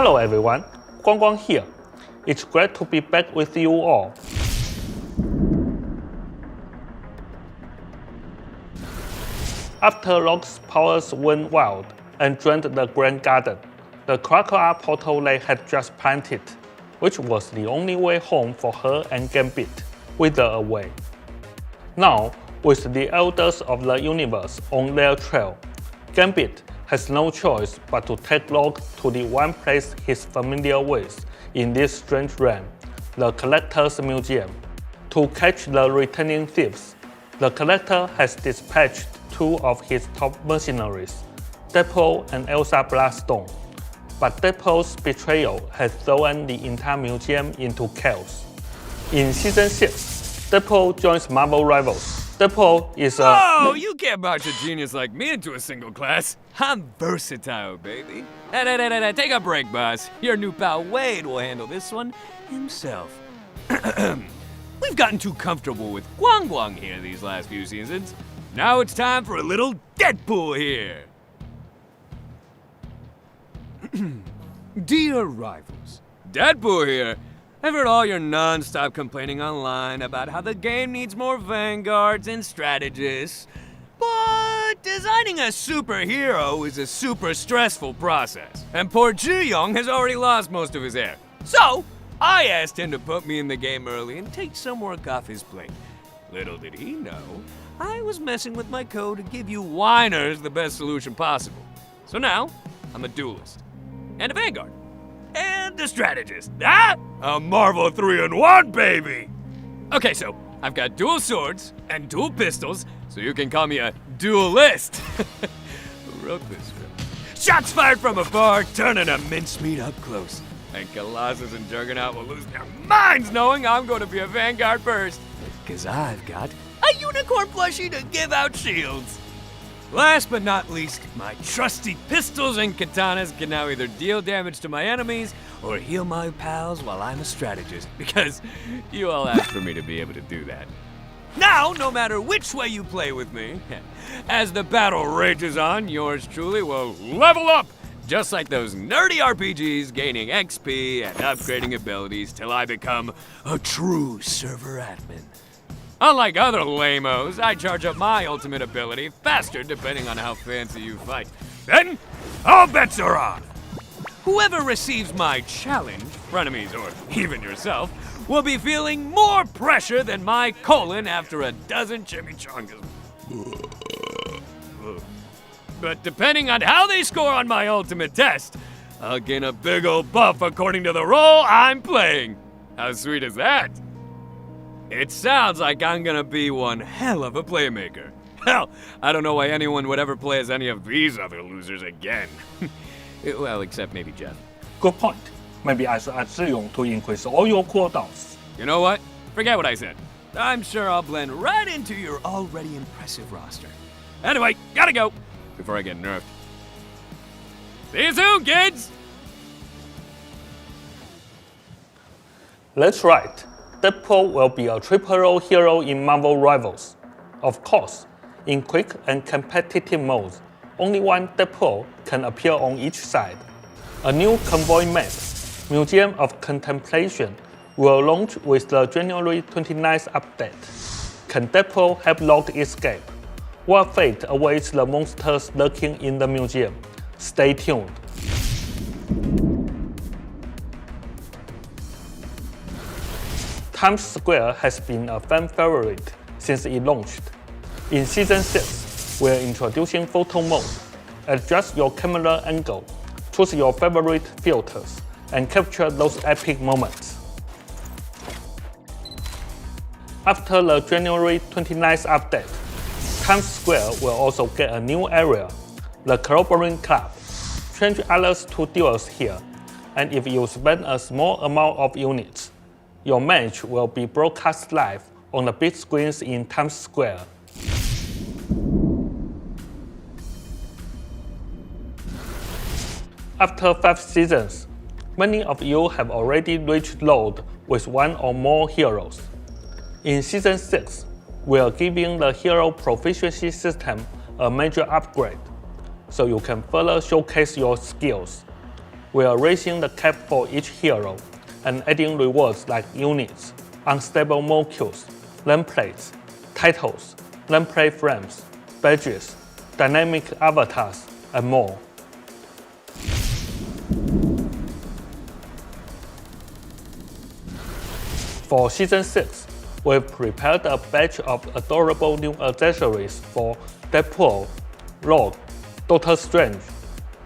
Hello everyone, Guang here. It's great to be back with you all. After Locke's powers went wild and drained the Grand Garden, the Crocodile portal they had just planted, which was the only way home for her and Gambit, withered away. Now, with the Elders of the Universe on their trail, Gambit has no choice but to take Locke to the one place he's familiar with in this strange realm, the Collector's Museum. To catch the returning thieves, the Collector has dispatched two of his top mercenaries, Deadpool and Elsa Bloodstone. But Deadpool's betrayal has thrown the entire museum into chaos. In Season 6, Deadpool joins Marvel Rivals. Deadpool is a— Oh, you can't march a genius like me into a single class. I'm versatile, baby. Hey, take a break, boss. Your new pal Wade will handle this one himself. We've gotten too comfortable with Guang here these last few seasons. Now it's time for a little Deadpool here. Dear rivals, Deadpool here. I've heard all your non-stop complaining online about how the game needs more vanguards and strategists. But designing a superhero is a super stressful process, and poor Ji-Young has already lost most of his hair. So, I asked him to put me in the game early and take some work off his plate. Little did he know, I was messing with my code to give you whiners the best solution possible. So now, I'm a duelist, and a vanguard, and a strategist. A Marvel 3-in-1, baby! Okay, so I've got dual swords and dual pistols, so you can call me a duelist. Who wrote this script? Shots fired from afar, turning a mincemeat up close. And Colossus and Juggernaut will lose their minds knowing I'm going to be a vanguard first. Cause I've got a unicorn plushie to give out shields. Last but not least, my trusty pistols and katanas can now either deal damage to my enemies or heal my pals while I'm a strategist, because you all asked for me to be able to do that. Now, no matter which way you play with me, as the battle rages on, yours truly will level up, just like those nerdy RPGs, gaining XP and upgrading abilities till I become a true server admin. Unlike other lamos, I charge up my ultimate ability faster depending on how fancy you fight. Then, all bets are off. Whoever receives my challenge, frenemies or even yourself, will be feeling more pressure than my colon after a dozen chimichangas. But depending on how they score on my ultimate test, I'll gain a big old buff according to the role I'm playing. How sweet is that? It sounds like I'm gonna be one hell of a playmaker. Hell, I don't know why anyone would ever play as any of these other losers again. Well, except maybe Jeff. Good point. Maybe I should add Ziyong to increase all your cooldowns. You know what? Forget what I said. I'm sure I'll blend right into your already impressive roster. Anyway, gotta go before I get nerfed. See you soon, kids! That's right. Deadpool will be a triple role hero in Marvel Rivals. Of course, in quick and competitive modes, only one Deadpool can appear on each side. A new convoy map, Museum of Contemplation, will launch with the January 29th update. Can Deadpool help Locke escape? What fate awaits the monsters lurking in the museum? Stay tuned. Times Square has been a fan favorite since it launched. In Season 6, we're introducing photo mode. Adjust your camera angle, choose your favorite filters, and capture those epic moments. After the January 29th update, Times Square will also get a new area, the Clobbering Club. Change others to duels here, and if you spend a small amount of units, your match will be broadcast live on the big screens in Times Square. After 5 seasons, many of you have already reached load with one or more heroes. In Season 6, we are giving the hero proficiency system a major upgrade, so you can further showcase your skills. we are raising the cap for each hero and adding rewards like units, unstable molecules, nameplates, titles, nameplate frames, badges, dynamic avatars, and more. For Season 6, we've prepared a batch of adorable new accessories for Deadpool, Rogue, Doctor Strange,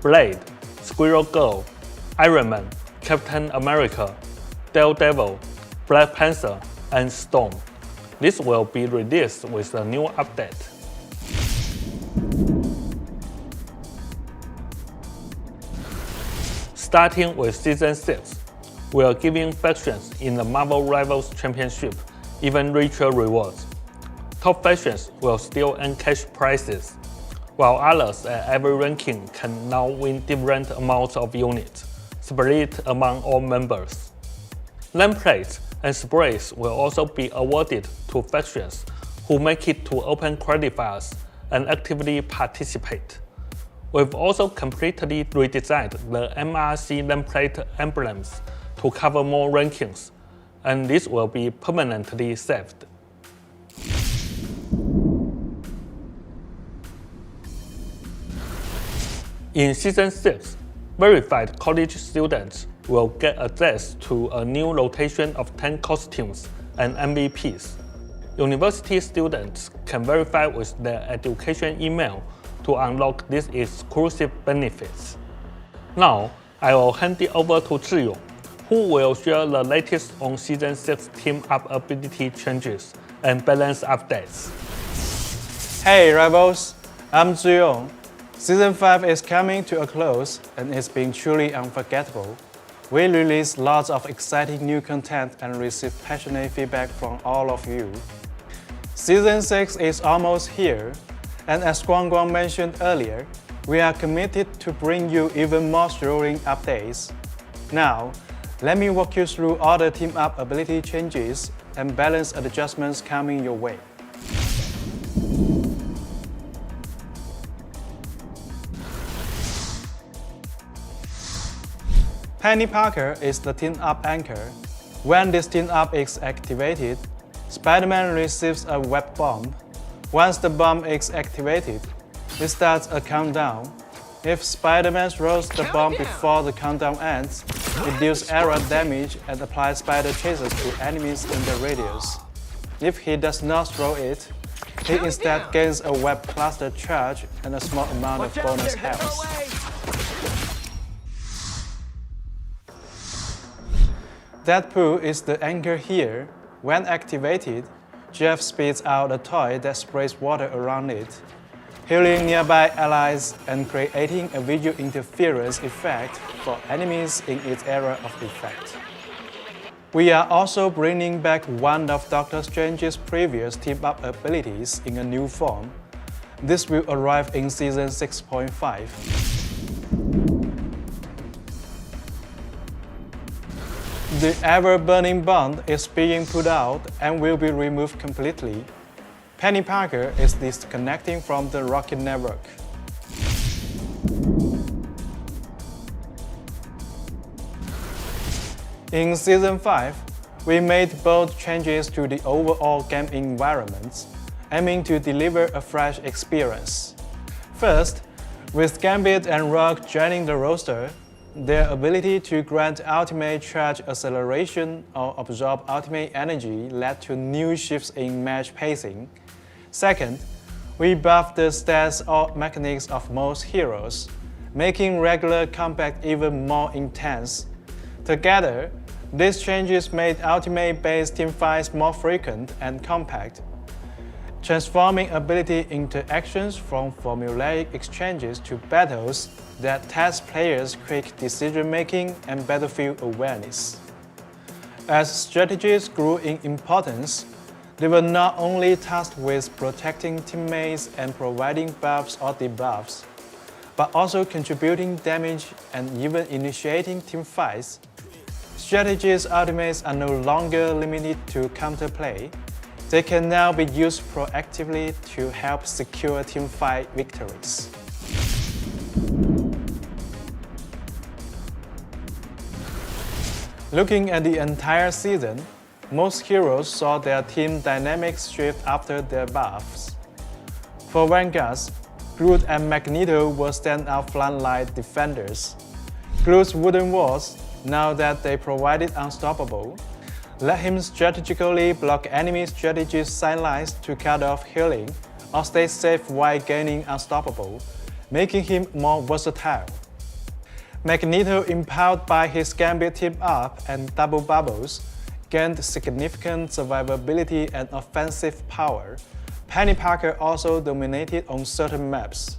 Blade, Squirrel Girl, Iron Man, Captain America, Daredevil, Black Panther, and Storm. This will be released with a new update. Starting with Season 6, we are giving factions in the Marvel Rivals Championship even richer rewards. Top factions will still earn cash prizes, while others at every ranking can now win different amounts of units, split among all members. Nameplates and sprays will also be awarded to factions who make it to open qualifiers and actively participate. We've also completely redesigned the MRC nameplate emblems to cover more rankings, and this will be permanently saved. In Season 6, verified college students will get access to a new rotation of 10 costumes and MVPs. University students can verify with their education email to unlock these exclusive benefits. Now, I will hand it over to Zhiyong, who will share the latest on Season 6 team-up ability changes and balance updates. Hey Rivals, I'm Zhiyong. Season 5 is coming to a close and it's been truly unforgettable. We released lots of exciting new content and received passionate feedback from all of you. Season 6 is almost here, and as Guang mentioned earlier, we are committed to bring you even more thrilling updates. Now, let me walk you through all the team-up ability changes and balance adjustments coming your way. Penny Parker is the team-up anchor. When this team-up is activated, Spider-Man receives a web bomb. Once the bomb is activated, it starts a countdown. If Spider-Man throws the bomb before the countdown ends, it deals area damage and applies spider chases to enemies in the radius. If he does not throw it, he instead gains a web cluster charge and a small amount of bonus health. Deadpool is the anchor here. When activated, Jeff spits out a toy that sprays water around it, healing nearby allies and creating a visual interference effect for enemies in its area of effect. We are also bringing back one of Doctor Strange's previous team-up abilities in a new form. This will arrive in Season 6.5. The ever-burning bond is being put out and will be removed completely. Penny Parker is disconnecting from the Rocket Network. In Season 5, we made bold changes to the overall game environment, aiming to deliver a fresh experience. First, with Gambit and Rogue joining the roster, their ability to grant ultimate charge acceleration or absorb ultimate energy led to new shifts in match pacing. Second, we buffed the stats or mechanics of most heroes, making regular combat even more intense. Together, these changes made ultimate-based teamfights more frequent and compact, transforming ability interactions from formulaic exchanges to battles that test players' quick decision-making and battlefield awareness. As strategies grew in importance, they were not only tasked with protecting teammates and providing buffs or debuffs, but also contributing damage and even initiating teamfights. Strategies' ultimates are no longer limited to counterplay. They can now be used proactively to help secure teamfight victories. Looking at the entire season, most heroes saw their team dynamics shift after their buffs. For Vanguards, Groot and Magneto were standout frontline defenders. Groot's wooden walls, now that they provided unstoppable, let him strategically block enemy strategies sidelines to cut off healing or stay safe while gaining unstoppable, making him more versatile. Magneto, empowered by his Gambit team-up and double bubbles, gained significant survivability and offensive power. Penny Parker also dominated on certain maps.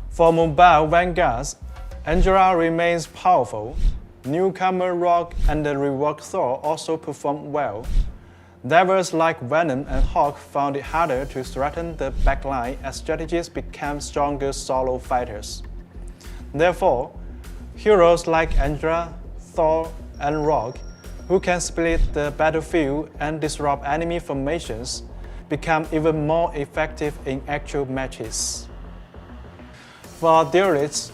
For mobile Vanguards, Angela remains powerful. Newcomer Rogue and the reworked Thor also performed well. Divers like Venom and Hawk found it harder to threaten the backline as strategists became stronger solo fighters. Therefore, heroes like Angela, Thor, and Rogue, who can split the battlefield and disrupt enemy formations, become even more effective in actual matches. For duelists,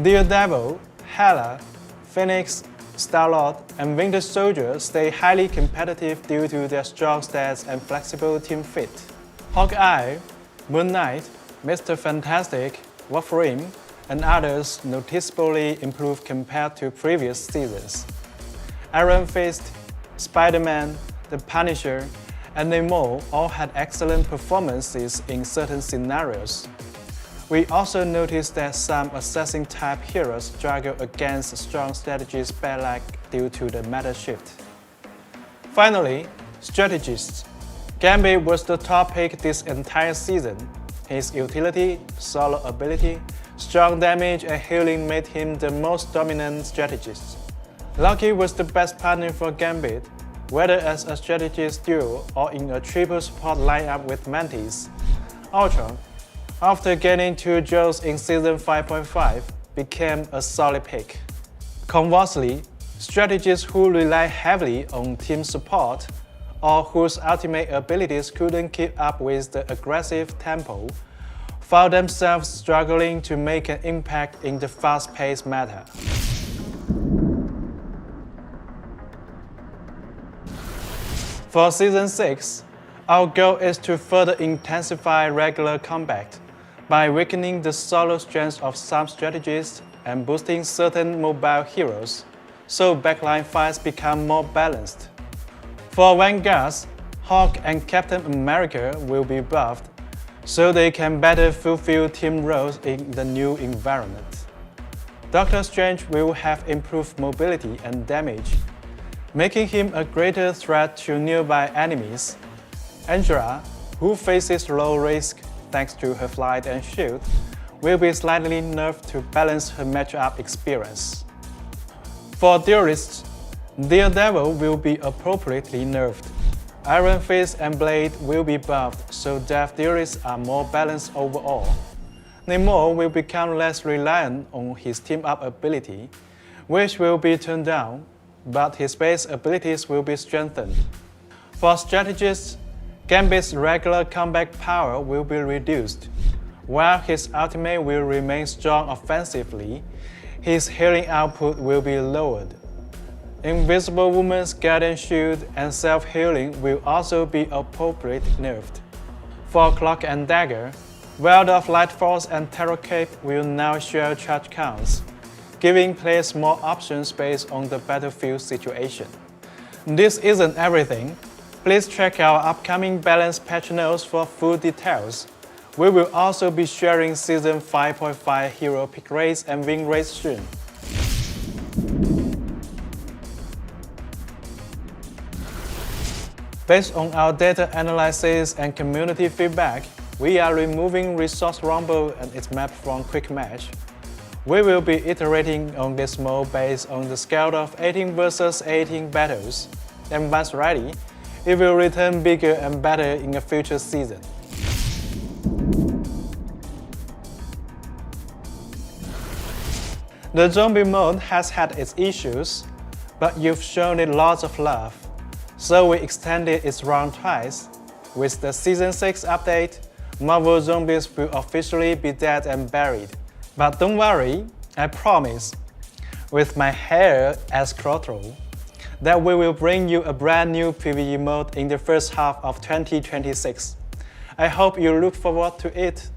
Daredevil, Hela, Phoenix, Star-Lord, and Winter Soldier stay highly competitive due to their strong stats and flexible team fit. Hawkeye, Moon Knight, Mr. Fantastic, Wolverine, and others noticeably improved compared to previous seasons. Iron Fist, Spider-Man, The Punisher, and Namor all had excellent performances in certain scenarios. We also noticed that some assassin-type heroes struggle against strong strategies backlash due to the meta shift. Finally, strategists. Gambit was the top pick this entire season. His utility, solo ability, strong damage, and healing made him the most dominant strategist. Loki was the best partner for Gambit, whether as a strategist duo or in a triple support lineup with Mantis. Ultron, after gaining 2 jewels in Season 5.5, became a solid pick. Conversely, strategists who rely heavily on team support or whose ultimate abilities couldn't keep up with the aggressive tempo found themselves struggling to make an impact in the fast-paced meta. For Season 6, our goal is to further intensify regular combat by weakening the solo strengths of some strategists and boosting certain mobile heroes, so backline fights become more balanced. For Vanguards, Hawk and Captain America will be buffed, so they can better fulfill team roles in the new environment. Doctor Strange will have improved mobility and damage, making him a greater threat to nearby enemies. Angela, who faces low risk thanks to her flight and shield, will be slightly nerfed to balance her matchup experience. For duelists, Daredevil will be appropriately nerfed. Iron Fist and Blade will be buffed so death duelists are more balanced overall. Namor will become less reliant on his team-up ability, which will be turned down, but his base abilities will be strengthened. For strategists, Gambit's regular combat power will be reduced. While his ultimate will remain strong offensively, his healing output will be lowered. Invisible Woman's Guardian Shield and self-healing will also be appropriately nerfed. For Cloak and Dagger, World of Light Force and Terror Cape will now share charge counts, giving players more options based on the battlefield situation. This isn't everything. Please check our upcoming balance patch notes for full details. We will also be sharing Season 5.5 hero pick rates and win rates soon. Based on our data analysis and community feedback, we are removing Resource Rumble and its map from Quick Match. We will be iterating on this mode based on the scale of 18 vs 18 battles, and once ready, it will return bigger and better in a future season. The zombie mode has had its issues, but you've shown it lots of love, so we extended its run twice. With the Season 6 update, Marvel Zombies will officially be dead and buried. But don't worry, I promise. with my hair as throttle, that we will bring you a brand new PvE mode in the first half of 2026. I hope you look forward to it.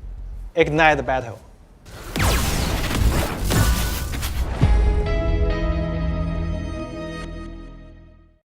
Ignite the battle!